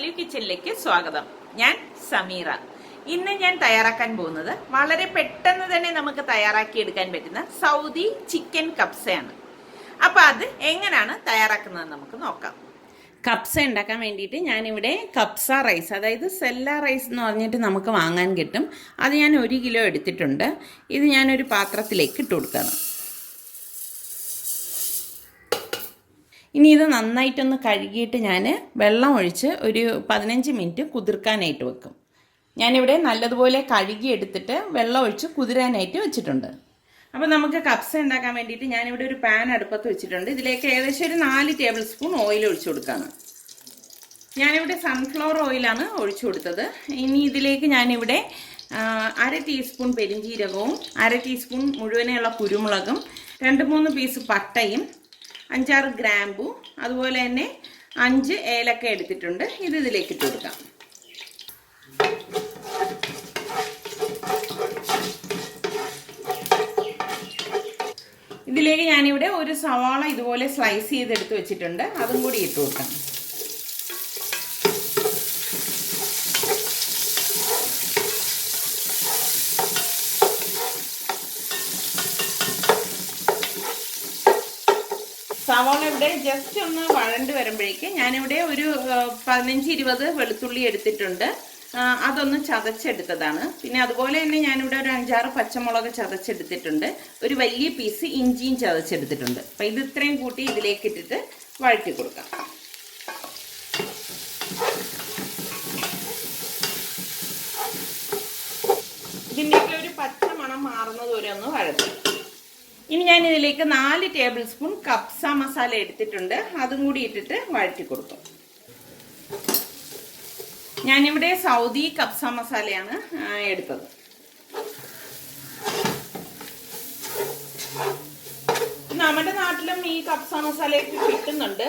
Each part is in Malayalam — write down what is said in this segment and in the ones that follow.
വാല്യൂ കിച്ചണിലേക്ക് സ്വാഗതം. ഞാൻ സമീറ. ഇന്ന് ഞാൻ തയ്യാറാക്കാൻ പോകുന്നത് വളരെ പെട്ടെന്ന് തന്നെ നമുക്ക് തയ്യാറാക്കി എടുക്കാൻ പറ്റുന്ന സൗദി ചിക്കൻ കബ്സയാണ്. അപ്പൊ അത് എങ്ങനെയാണ് തയ്യാറാക്കുന്നത് നമുക്ക് നോക്കാം. കബ്സ ഉണ്ടാക്കാൻ വേണ്ടിയിട്ട് ഞാനിവിടെ കബ്സ റൈസ്, അതായത് സെല്ല റൈസ് എന്ന് പറഞ്ഞിട്ട് നമുക്ക് വാങ്ങാൻ കിട്ടും. അത് ഞാൻ 1 കിലോ എടുത്തിട്ടുണ്ട്. ഇത് ഞാനൊരു പാത്രത്തിലേക്ക് ഇട്ട് കൊടുക്കുകയാണ്. ഇനി ഇത് നന്നായിട്ടൊന്ന് കഴുകിയിട്ട് ഞാൻ വെള്ളം ഒഴിച്ച് ഒരു 15 മിനിറ്റ് കുതിർക്കാനായിട്ട് വെക്കും. ഞാനിവിടെ നല്ലതുപോലെ കഴുകി എടുത്തിട്ട് വെള്ളം ഒഴിച്ച് കുതിരാനായിട്ട് വെച്ചിട്ടുണ്ട്. അപ്പോൾ നമുക്ക് കബ്സ ഉണ്ടാക്കാൻ വേണ്ടിയിട്ട് ഞാനിവിടെ ഒരു പാൻ അടുപ്പത്ത് വെച്ചിട്ടുണ്ട്. ഇതിലേക്ക് ഏകദേശം ഒരു 4 ടേബിൾ സ്പൂൺ ഓയിൽ ഒഴിച്ചു കൊടുക്കുകയാണ്. ഞാനിവിടെ സൺഫ്ലവർ ഓയിലാണ് ഒഴിച്ചു കൊടുത്തത്. ഇനി ഇതിലേക്ക് ഞാനിവിടെ 1/2 ടീസ്പൂൺ പെരിഞ്ജീരകവും 1/2 ടീസ്പൂൺ മുഴുവനുള്ള കുരുമുളകും 2-3 പീസ് പട്ടയും 5-6 ഗ്രാമ്പു, അതുപോലെ തന്നെ 5 ഏലക്ക എടുത്തിട്ടുണ്ട്. ഇത് ഇതിലേക്ക് ഇട്ട് കൊടുക്കാം. ഇതിലേക്ക് ഞാനിവിടെ ഒരു സവാള ഇതുപോലെ സ്ലൈസ് ചെയ്തെടുത്ത് വെച്ചിട്ടുണ്ട്. അതും കൂടി ഇട്ട് കൊടുക്കാം. സവാള ഇവിടെ ജസ്റ്റ് ഒന്ന് വഴണ്ട് വരുമ്പോഴേക്ക് ഞാനിവിടെ ഒരു 15-20 വെളുത്തുള്ളി എടുത്തിട്ടുണ്ട്. അതൊന്ന് ചതച്ചെടുത്തതാണ്. പിന്നെ അതുപോലെ തന്നെ ഞാനിവിടെ ഒരു 5-6 പച്ചമുളക് ചതച്ചെടുത്തിട്ടുണ്ട്. ഒരു വലിയ പീസ് ഇഞ്ചിയും ചതച്ചെടുത്തിട്ടുണ്ട്. അപ്പം ഇത് ഇത്രയും കൂട്ടി ഇതിലേക്ക് ഇട്ടിട്ട് വഴറ്റി കൊടുക്കാം. ഇതിൻ്റെയൊക്കെ ഒരു പച്ച മണം മാറുന്നത് വരെ ഒന്ന് വഴറ്റി. ഇനി ഞാൻ ഇതിലേക്ക് 4 ടേബിൾ സ്പൂൺ കബ്സ മസാല എടുത്തിട്ടുണ്ട്. അതും കൂടി ഇട്ടിട്ട് വഴറ്റി കൊടുക്കും. ഞാനിവിടെ സൗദി കബ്സ മസാലയാണ് എടുത്തത്. നമ്മുടെ നാട്ടിലും ഈ കബ്സ മസാലയൊക്കെ കിട്ടുന്നുണ്ട്.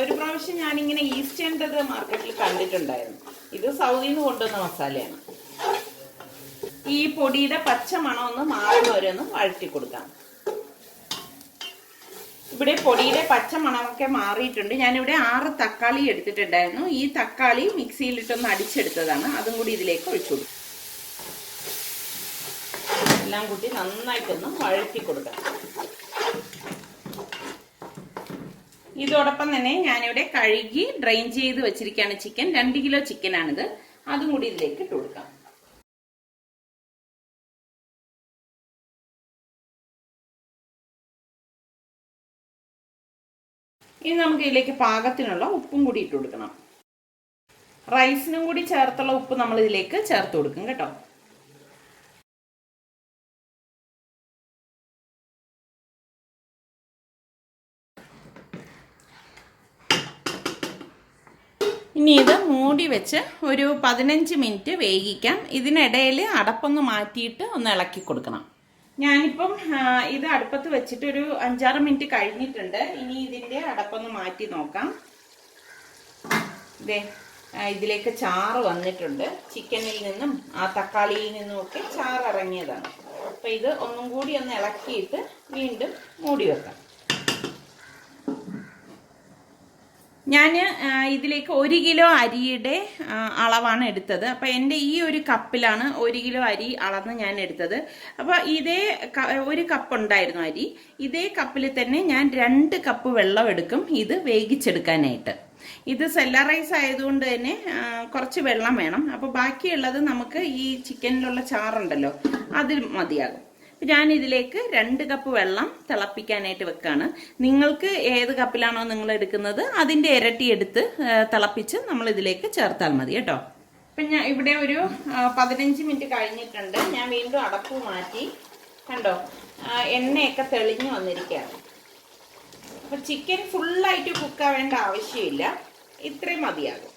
ഒരു പ്രാവശ്യം ഞാനിങ്ങനെ ഈസ്റ്റേണിൻ്റെ മാർക്കറ്റിൽ കണ്ടിട്ടുണ്ടായിരുന്നു. ഇത് സൗദിയിൽ നിന്ന് കൊണ്ടുവന്ന മസാലയാണ്. ഈ പൊടിയുടെ പച്ച മണം ഒന്ന് മാറുന്നവരെ ഒന്ന് വഴറ്റി കൊടുക്കാം. ഇവിടെ പൊടിയുടെ പച്ച മണമൊക്കെ മാറിയിട്ടുണ്ട്. ഞാനിവിടെ 6 തക്കാളി എടുത്തിട്ടുണ്ടായിരുന്നു. ഈ തക്കാളി മിക്സിയിലിട്ടൊന്ന് അടിച്ചെടുത്തതാണ്. അതും കൂടി ഇതിലേക്ക് ഒഴിച്ചു കൊടുക്കും. എല്ലാം കൂട്ടി നന്നായിട്ടൊന്ന് വഴറ്റി കൊടുക്കാം. ഇതോടൊപ്പം തന്നെ ഞാനിവിടെ കഴുകി ഡ്രെയിൻ ചെയ്ത് വെച്ചിരിക്കുകയാണ് ചിക്കൻ. 2 കിലോ ചിക്കനാണിത്. അതും കൂടി ഇതിലേക്ക് ഇട്ട് കൊടുക്കാം. ഇനി നമുക്ക് ഇതിലേക്ക് പാകത്തിനുള്ള ഉപ്പും കൂടി ഇട്ട് കൊടുക്കണം. റൈസിനും കൂടി ചേർത്തുള്ള ഉപ്പ് നമ്മൾ ഇതിലേക്ക് ചേർത്ത് കൊടുക്കും കേട്ടോ. ഇനി ഇത് മൂടി വെച്ച് ഒരു 15 മിനിറ്റ് വേവിക്കാം. ഇതിനിടയിൽ അടപ്പൊന്ന് മാറ്റിയിട്ട് ഒന്ന് ഇളക്കി കൊടുക്കണം. ഞാനിപ്പം ഇത് അടുപ്പത്ത് വെച്ചിട്ട് ഒരു 5-6 മിനിറ്റ് കഴിഞ്ഞിട്ടുണ്ട്. ഇനി ഇതിൻ്റെ അടപ്പൊന്ന് മാറ്റി നോക്കാം. ഇതിലേക്ക് ചാറ് വന്നിട്ടുണ്ട്. ചിക്കനിൽ നിന്നും ആ തക്കാളിയിൽ നിന്നും ഒക്കെ ചാറ് ഇറങ്ങിയതാണ്. അപ്പം ഇത് ഒന്നും കൂടി ഒന്ന് ഇളക്കിയിട്ട് വീണ്ടും മൂടി വെക്കാം. ഞാൻ ഇതിലേക്ക് 1 കിലോ അരിയുടെ അളവാണ് എടുത്തത്. അപ്പോൾ എൻ്റെ ഈ ഒരു കപ്പിലാണ് 1 കിലോ അരി അളന്ന് ഞാൻ എടുത്തത്. അപ്പോൾ ഇതേ 1 കപ്പ് ഉണ്ടായിരുന്നു അരി. ഇതേ കപ്പിൽ തന്നെ ഞാൻ 2 കപ്പ് വെള്ളം എടുക്കും ഇത് വേവിച്ചെടുക്കാനായിട്ട്. ഇത് സെല്ല റൈസ് ആയതുകൊണ്ട് തന്നെ കുറച്ച് വെള്ളം വേണം. അപ്പോൾ ബാക്കിയുള്ളത് നമുക്ക് ഈ ചിക്കനിലുള്ള ചാറുണ്ടല്ലോ അതിൽ മതിയാകും. ഞാൻ ഇതിലേക്ക് 2 കപ്പ് വെള്ളം തിളപ്പിക്കാനായിട്ട് വെക്കാണ്. നിങ്ങൾക്ക് ഏത് കപ്പിലാണോ നിങ്ങൾ എടുക്കുന്നത് അതിൻ്റെ ഇരട്ടി എടുത്ത് തിളപ്പിച്ച് നമ്മൾ ഇതിലേക്ക് ചേർത്താൽ മതി കേട്ടോ. അപ്പം ഞാൻ ഇവിടെ ഒരു 15 മിനിറ്റ് കഴിഞ്ഞിട്ടുണ്ട്. ഞാൻ വീണ്ടും അടപ്പ് മാറ്റി. കണ്ടോ, എണ്ണയൊക്കെ തെളിഞ്ഞു വന്നിരിക്കുകയാണ്. അപ്പം ചിക്കൻ ഫുള്ളായിട്ട് കുക്കാവേണ്ട ആവശ്യമില്ല. ഇത്രയും മതിയാകും.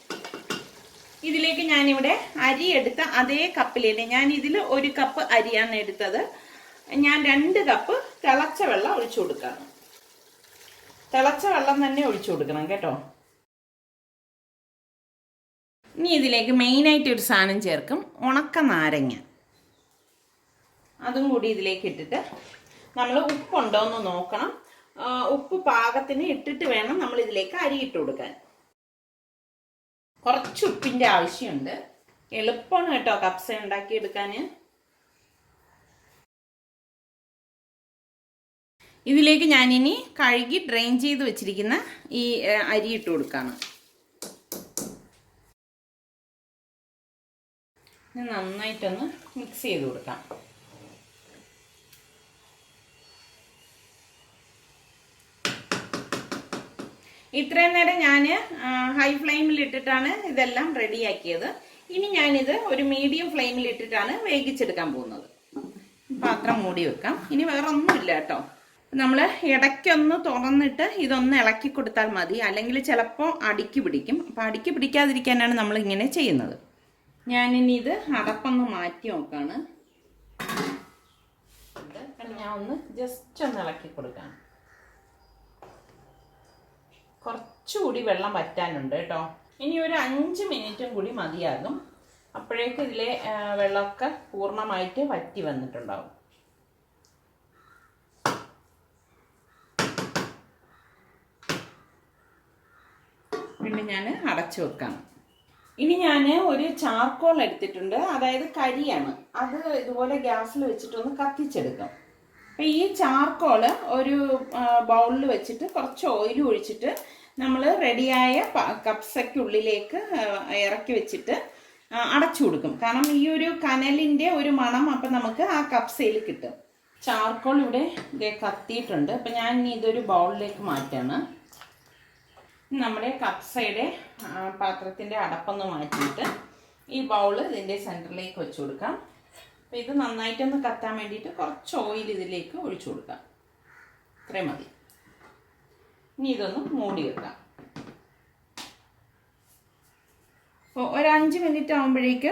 ഇതിലേക്ക് ഞാനിവിടെ അരി എടുത്ത അതേ കപ്പിൽ തന്നെ ഞാൻ ഇതിൽ 1 കപ്പ് അരിയാണ് എടുത്തത്. ഞാൻ 2 കപ്പ് തിളച്ച വെള്ളം ഒഴിച്ചു കൊടുക്കുകയാണ്. തിളച്ച വെള്ളം തന്നെ ഒഴിച്ചു കൊടുക്കണം കേട്ടോ. ഇനി ഇതിലേക്ക് മെയിനായിട്ട് ഒരു സാധനം ചേർക്കും, ഉണക്ക നാരങ്ങ. അതും കൂടി ഇതിലേക്ക് ഇട്ടിട്ട് നമ്മൾ ഉപ്പുണ്ടോ എന്ന് നോക്കണം. ഉപ്പ് പാകത്തിന് ഇട്ടിട്ട് വേണം നമ്മൾ ഇതിലേക്ക് അരി ഇട്ട് കൊടുക്കാൻ. കുറച്ച് ഉപ്പിൻ്റെ ആവശ്യമുണ്ട്. എളുപ്പമാണ് കേട്ടോ കപ്സ ഉണ്ടാക്കിയെടുക്കാൻ. ഇതിലേക്ക് ഞാനിനി കഴുകി ഡ്രെയിൻ ചെയ്ത് വെച്ചിരിക്കുന്ന ഈ അരി ഇട്ട് കൊടുക്കുകയാണ്. നന്നായിട്ടൊന്ന് മിക്സ് ചെയ്ത് കൊടുക്കാം. ഇത്രയും നേരം ഞാൻ ഹൈ ഫ്ലെയിമിൽ ഇട്ടിട്ടാണ് ഇതെല്ലാം റെഡിയാക്കിയത്. ഇനി ഞാനിത് ഒരു മീഡിയം ഫ്ലെയിമിൽ ഇട്ടിട്ടാണ് വേവിച്ചെടുക്കാൻ പോകുന്നത്. പാത്രം മൂടി വെക്കാം. ഇനി വേറെ ഒന്നുമില്ല കേട്ടോ. നമ്മൾ ഇടയ്ക്കൊന്ന് തുറന്നിട്ട് ഇതൊന്ന് ഇളക്കി കൊടുത്താൽ മതി, അല്ലെങ്കിൽ ചിലപ്പോൾ അടിക്ക് പിടിക്കും. അപ്പം അടിക്ക് പിടിക്കാതിരിക്കാനാണ് നമ്മൾ ഇങ്ങനെ ചെയ്യുന്നത്. ഞാനിനി ഇത് അടപ്പൊന്ന് മാറ്റി നോക്കാണ്. ഞാൻ ഒന്ന് ജസ്റ്റ് ഒന്ന് ഇളക്കി കൊടുക്കാം. കുറച്ചുകൂടി വെള്ളം വറ്റാനുണ്ട് കേട്ടോ. ഇനി ഒരു 5 മിനിറ്റും കൂടി മതിയാകും. അപ്പോഴേക്കും ഇതിലെ വെള്ളമൊക്കെ പൂർണ്ണമായിട്ട് വറ്റി വന്നിട്ടുണ്ടാവും. പിന്നെ ഞാൻ അടച്ചു വെക്കാം. ഇനി ഞാൻ ഒരു ചാർക്കോൾ എടുത്തിട്ടുണ്ട്, അതായത് കരിയാണ്. അത് ഇതുപോലെ ഗ്യാസിൽ വെച്ചിട്ടൊന്ന് കത്തിച്ചെടുക്കാം. അപ്പം ഈ ചാർക്കോള് ഒരു ബൗളിൽ വെച്ചിട്ട് കുറച്ച് ഓയിൽ ഒഴിച്ചിട്ട് നമ്മൾ റെഡിയായ കപ്സയ്ക്കുള്ളിലേക്ക് ഇറക്കി വെച്ചിട്ട് അടച്ചു കൊടുക്കും. കാരണം ഈ ഒരു കനലിൻ്റെ ഒരു മണം അപ്പം നമുക്ക് ആ കപ്സയിൽ കിട്ടും. ചാർക്കോൾ ഇവിടെ ഇതേ കത്തിയിട്ടുണ്ട്. അപ്പം ഞാൻ ഇനി ഇതൊരു ബൗളിലേക്ക് മാറ്റാണ്. നമ്മുടെ കപ്സയുടെ പാത്രത്തിൻ്റെ അടപ്പൊന്ന് മാറ്റിയിട്ട് ഈ ബൗള് ഇതിൻ്റെ സെൻറ്ററിലേക്ക് വെച്ച് കൊടുക്കാം. അപ്പോൾ ഇത് നന്നായിട്ടൊന്ന് കത്താൻ വേണ്ടിയിട്ട് കുറച്ച് ഓയിൽ ഇതിലേക്ക് ഒഴിച്ചു കൊടുക്കാം. ഇത്രയും മതി. ഇനി ഇതൊന്ന് മൂടി വെക്കാം. അപ്പോൾ ഒരു 5 മിനിറ്റ് ആകുമ്പോഴേക്ക്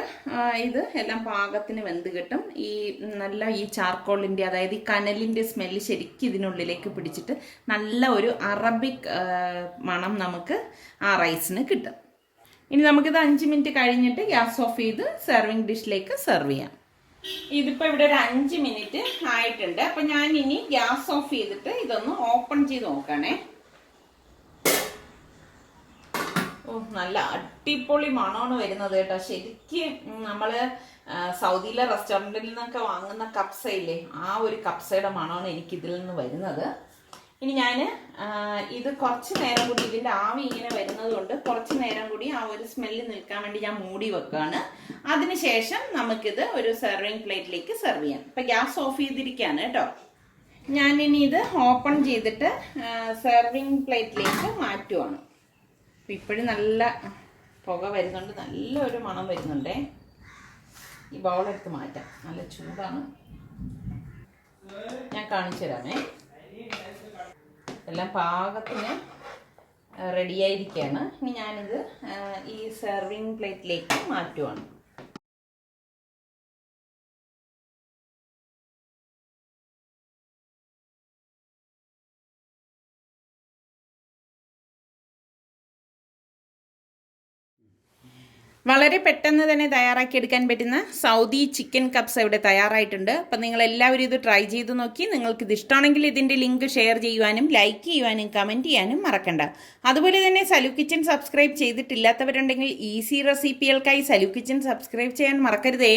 ഇത് എല്ലാം പാകത്തിന് വെന്ത് കിട്ടും. ഈ നല്ല ഈ ചാർക്കോളിൻ്റെ, അതായത് ഈ കനലിൻ്റെ സ്മെല്ല് ശരിക്കും ഇതിനുള്ളിലേക്ക് പിടിച്ചിട്ട് നല്ല ഒരു അറബിക് മണം നമുക്ക് ആ റൈസിന് കിട്ടും. ഇനി നമുക്കിത് 5 മിനിറ്റ് കഴിഞ്ഞിട്ട് ഗ്യാസ് ഓഫ് ചെയ്ത് സെർവിങ് ഡിഷിലേക്ക് സെർവ് ചെയ്യാം. ഇതിപ്പോൾ ഇവിടെ ഒരു 5 മിനിറ്റ് ആയിട്ടുണ്ട്. അപ്പം ഞാൻ ഇനി ഗ്യാസ് ഓഫ് ചെയ്തിട്ട് ഇതൊന്ന് ഓപ്പൺ ചെയ്ത് നോക്കണേ. ഓ, നല്ല അടിപൊളി മണമാണ് വരുന്നത് കേട്ടോ. ശരിക്കും നമ്മൾ സൗദിയിലെ റെസ്റ്റോറൻറ്റിൽ നിന്നൊക്കെ വാങ്ങുന്ന കപ്സയില്ലേ, ആ ഒരു കപ്സയുടെ മണമാണ് എനിക്കിതിൽ നിന്ന് വരുന്നത്. ഇനി ഞാൻ ഇത് കുറച്ച് നേരം കൂടി, ഇതിൻ്റെ ആവി ഇങ്ങനെ വരുന്നത് കൊണ്ട് കുറച്ച് നേരം കൂടി ആ ഒരു സ്മെല്ല് നിൽക്കാൻ വേണ്ടി ഞാൻ മൂടി വെക്കുകയാണ്. അതിനുശേഷം നമുക്കിത് ഒരു സെർവിങ് പ്ലേറ്റിലേക്ക് സെർവ് ചെയ്യാം. ഇപ്പം ഗ്യാസ് ഓഫ് ചെയ്തിരിക്കുകയാണ് കേട്ടോ. ഞാനിനി ഇത് ഓപ്പൺ ചെയ്തിട്ട് സെർവിങ് പ്ലേറ്റിലേക്ക് മാറ്റുവാണ്. അപ്പം ഇപ്പോഴും നല്ല പുക വരുന്നുണ്ട്, നല്ലൊരു മണം വരുന്നുണ്ടേ. ഈ ബൗളെടുത്ത് മാറ്റാം, നല്ല ചൂടാണ്. ഞാൻ കാണിച്ചു തരാമേ. എല്ലാം പാകത്തിന് റെഡിയായിരിക്കുകയാണ്. ഇനി ഞാനിത് ഈ സെർവിങ് പ്ലേറ്റിലേക്ക് മാറ്റുവാണ്. വളരെ പെട്ടെന്ന് തന്നെ തയ്യാറാക്കിയെടുക്കാൻ പറ്റുന്ന സൗദി ചിക്കൻ കപ്സ ഇവിടെ തയ്യാറായിട്ടുണ്ട്. അപ്പം നിങ്ങൾ എല്ലാവരും ഇത് ട്രൈ ചെയ്ത് നോക്കി. നിങ്ങൾക്കിത് ഇഷ്ടമാണെങ്കിൽ ഇതിൻ്റെ ലിങ്ക് ഷെയർ ചെയ്യുവാനും ലൈക്ക് ചെയ്യുവാനും കമൻറ്റ് ചെയ്യാനും മറക്കണ്ട. അതുപോലെ തന്നെ സലു കിച്ചൻ സബ്സ്ക്രൈബ് ചെയ്തിട്ടില്ലാത്തവരുണ്ടെങ്കിൽ ഈസി റെസിപ്പികൾക്കായി സലു കിച്ചൻ സബ്സ്ക്രൈബ് ചെയ്യാൻ മറക്കരുതേ.